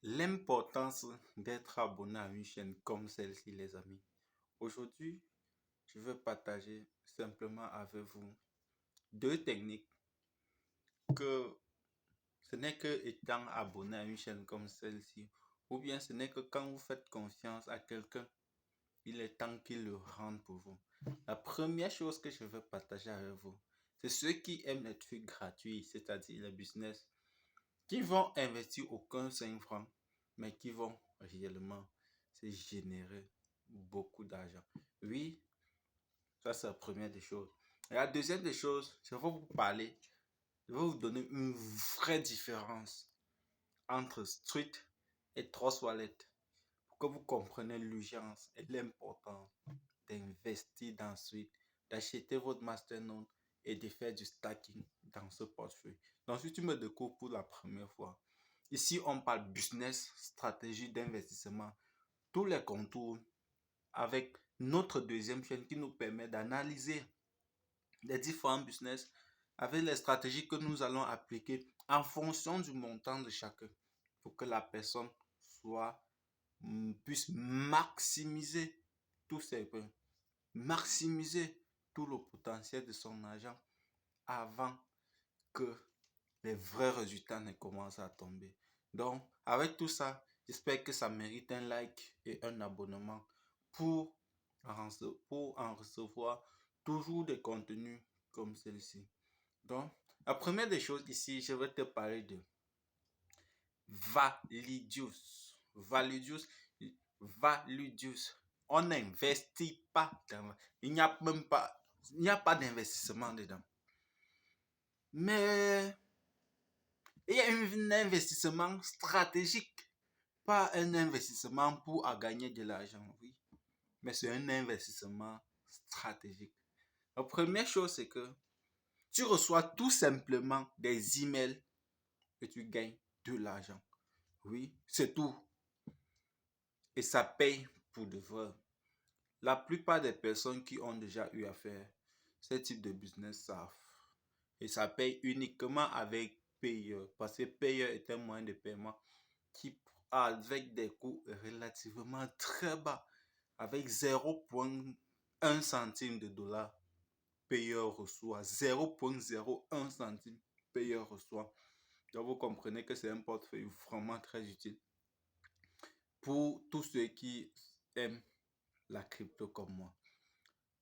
L'importance d'être abonné à une chaîne comme celle-ci, les amis. Aujourd'hui, je veux partager simplement avec vous deux techniques que ce n'est que étant abonné à une chaîne comme celle-ci, ou bien ce n'est que quand vous faites confiance à quelqu'un, il est temps qu'il le rende pour vous. La première chose que je veux partager avec vous, c'est ceux qui aiment les trucs gratuits, c'est-à-dire les business, qui vont investir aucun 5 francs, mais qui vont réellement se générer beaucoup d'argent. Oui, ça c'est la première des choses. Et la deuxième des choses, je vais vous parler, je vais vous donner une vraie différence entre Street et Trust Wallet pour que vous compreniez l'urgence et l'importance d'investir dans Street, d'acheter votre masternode et de faire du stacking dans ce portefeuille. Donc, si tu me découvres pour la première fois, ici on parle business, stratégie d'investissement, tous les contours avec notre deuxième chaîne qui nous permet d'analyser les différents business avec les stratégies que nous allons appliquer en fonction du montant de chacun pour que la personne puisse maximiser tous ses gains, maximiser tout le potentiel de son argent avant que les vrais résultats ne commencent à tomber. Donc, avec tout ça, j'espère que ça mérite un like et un abonnement pour en recevoir toujours des contenus comme celle-ci. Donc, la première des choses ici, je vais te parler de Validius. Validius. On n'investit pas dans... Il n'y a d'investissement dedans. Mais il y a un investissement stratégique, pas un investissement pour gagner de l'argent, oui. Mais c'est un investissement stratégique. La première chose, c'est que tu reçois tout simplement des emails et tu gagnes de l'argent. Oui, c'est tout. Et ça paye pour de vrai. La plupart des personnes qui ont déjà eu à faire ce type de business savent. Et ça paye uniquement avec Payeur. Parce que Payeur est un moyen de paiement qui, avec des coûts relativement très bas, avec 0,1 centime de dollar, Payeur reçoit 0,01 centime, Payeur reçoit. Donc vous comprenez que c'est un portefeuille vraiment très utile pour tous ceux qui aiment la crypto comme moi.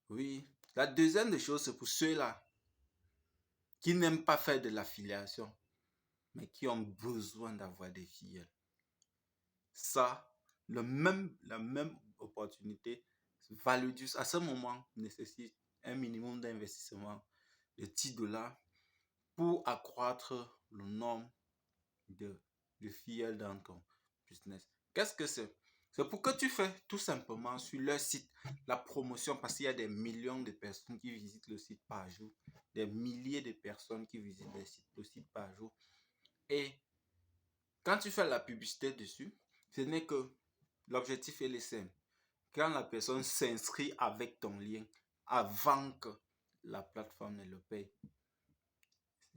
Oui, la deuxième des choses, c'est pour ceux-là qui n'aiment pas faire de l'affiliation, mais qui ont besoin d'avoir des fillers. Ça, la même opportunité, Validus, à ce moment, nécessite un minimum d'investissement de 10 dollars pour accroître le nombre de fillers dans ton business. Qu'est-ce que c'est? C'est pour que tu fais tout simplement sur leur site la promotion parce qu'il y a des millions de personnes qui visitent le site par jour, des milliers de personnes qui visitent le site par jour. Et quand tu fais la publicité dessus, ce n'est que l'objectif est le simple. Quand la personne s'inscrit avec ton lien avant que la plateforme ne le paye,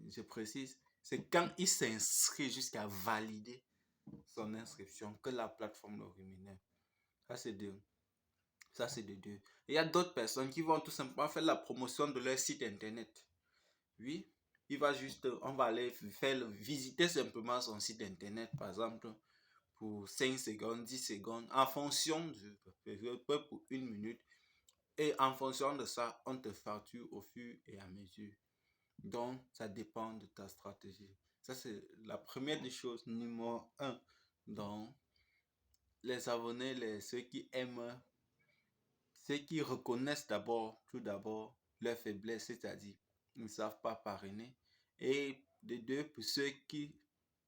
je précise, c'est quand il s'inscrit jusqu'à valider son inscription que la plateforme le rémunère. Ça, c'est de deux. Il y a d'autres personnes qui vont tout simplement faire la promotion de leur site internet. Oui, on va aller faire visiter simplement son site internet, par exemple, pour 5 secondes, 10 secondes, en fonction pour 1 minute. Et en fonction de ça, on te facture au fur et à mesure. Donc, ça dépend de ta stratégie. Ça, c'est la première des choses, numéro 1. Donc, les abonnés, ceux qui aiment, ceux qui reconnaissent tout d'abord, leur faiblesse, c'est-à-dire, ils ne savent pas parrainer. Et de deux, pour ceux qui,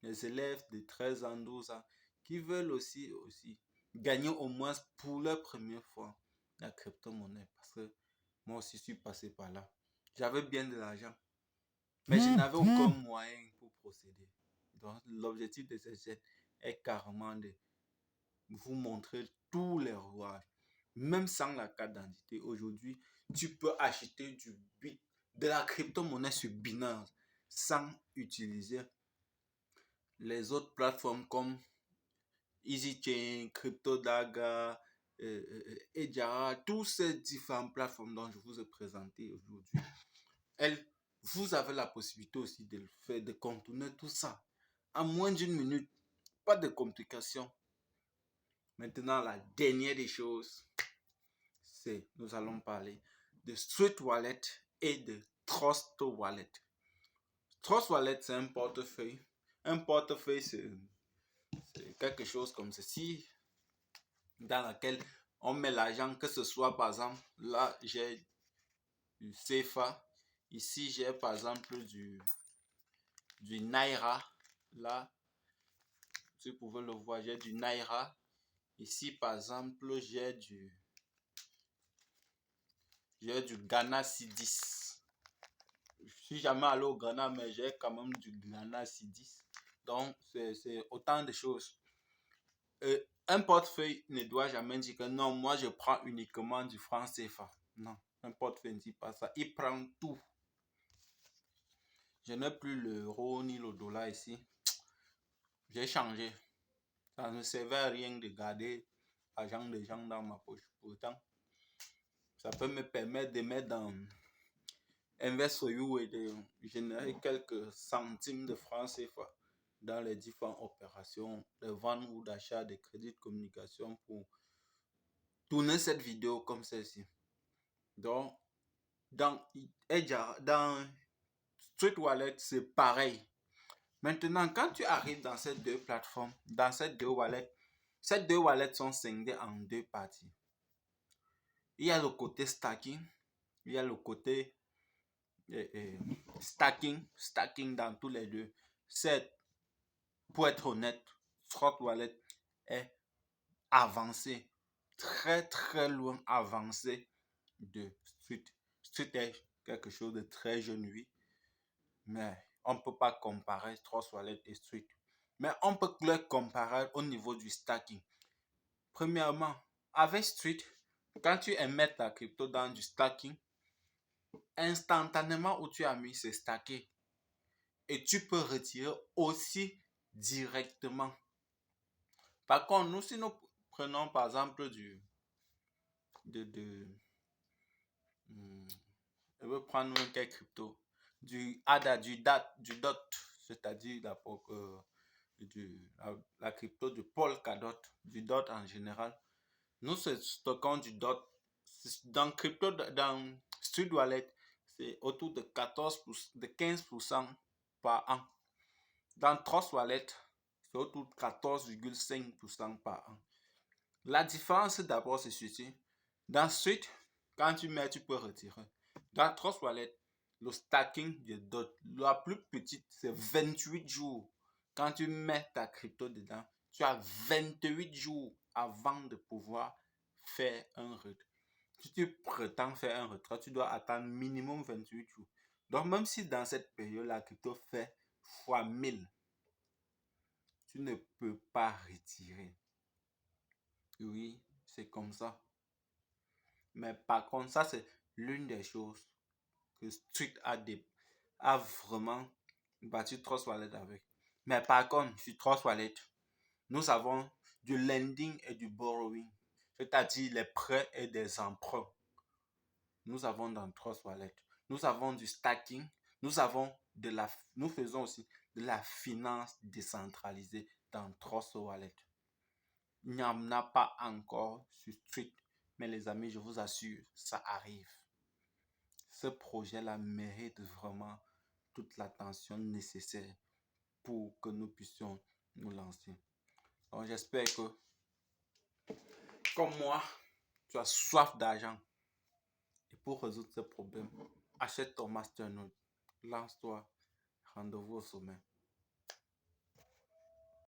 les élèves de 13 ans, 12 ans, qui veulent aussi gagner au moins pour leur première fois la crypto-monnaie. Parce que moi aussi, je suis passé par là. J'avais bien de l'argent, mais je n'avais aucun moyen pour procéder. Donc, l'objectif de cette chaîne est carrément de vous montrer tous les rouages. Même sans la carte d'identité, aujourd'hui, tu peux acheter de la crypto-monnaie sur Binance sans utiliser les autres plateformes comme EasyChain, CryptoDaga, Ejara, tous ces différentes plateformes dont je vous ai présenté aujourd'hui, vous avez la possibilité aussi de le faire, de contourner tout ça en moins d'une minute. Pas de complications. Maintenant, la dernière des choses, c'est nous allons parler de Street Wallet et de Trust Wallet. Trust Wallet, c'est un portefeuille. Un portefeuille, c'est quelque chose comme ceci, dans lequel on met l'argent, que ce soit par exemple, là j'ai du CFA, ici j'ai par exemple du Naira, là, si vous pouvez le voir, j'ai du Naira, ici par exemple j'ai du Ghana C10. Je suis jamais allé au Ghana, mais j'ai quand même du Ghana C10. Donc, c'est autant de choses. Un portefeuille ne doit jamais dire que non, moi je prends uniquement du franc CFA. Non, un portefeuille ne dit pas ça. Il prend tout. Je n'ai plus l'euro ni le dollar ici. J'ai changé. Ça ne servait à rien de garder l'argent des gens dans ma poche. Pourtant, ça peut me permettre de mettre dans Invest for You et de générer quelques centimes de francs CFA dans les différentes opérations de vente ou d'achat de crédits de communication pour tourner cette vidéo comme celle-ci. Donc, dans Street Wallet, c'est pareil. Maintenant, quand tu arrives dans ces deux plateformes, dans ces deux wallets sont scindées en deux parties. Il y a le côté stacking, il y a le côté stacking dans tous les deux. Pour être honnête, Street Wallet est avancé, très très loin avancé de Street. Street est quelque chose de très jeune, oui, mais on ne peut pas comparer Trust Wallet et Street. Mais on peut le comparer au niveau du stacking. Premièrement, avec Street, quand tu émets ta crypto dans du stacking, instantanément où tu as mis, c'est stacké. Et tu peux retirer aussi directement. Par contre, nous, si nous prenons par exemple je veux prendre quel crypto, du ADA, du DOT, c'est-à-dire la crypto de Polkadot, du DOT en général. Nous stockons du DOT. Dans Street Wallet, c'est autour de 15% par an. Dans Trust Wallet, c'est autour de 14,5% par an. La différence d'abord, c'est ceci. Dans Street, quand tu mets, tu peux retirer. Dans Trust Wallet, le stacking de DOT, la plus petite, c'est 28 jours. Quand tu mets ta crypto dedans, tu as 28 jours avant de pouvoir faire un retrait. Si tu prétends faire un retrait, tu dois attendre minimum 28 jours. Donc, même si dans cette période, la crypto fait fois 1000, tu ne peux pas retirer. Oui, c'est comme ça. Mais par contre, ça, c'est l'une des choses que Street a vraiment battu Trust Wallet avec. Mais par contre, sur Trust Wallet, nous avons du lending et du borrowing, c'est-à-dire les prêts et des emprunts. Nous avons dans Trust Wallet. Nous avons du stacking. Nous faisons aussi de la finance décentralisée dans Trust Wallet. Il n'y en a pas encore sur Street. Mais les amis, je vous assure, ça arrive. Ce projet-là mérite vraiment toute l'attention nécessaire pour que nous puissions nous lancer. Donc j'espère que, comme moi, tu as soif d'argent. Et pour résoudre ce problème, achète ton Masternode. Lance-toi. Rendez-vous au sommet.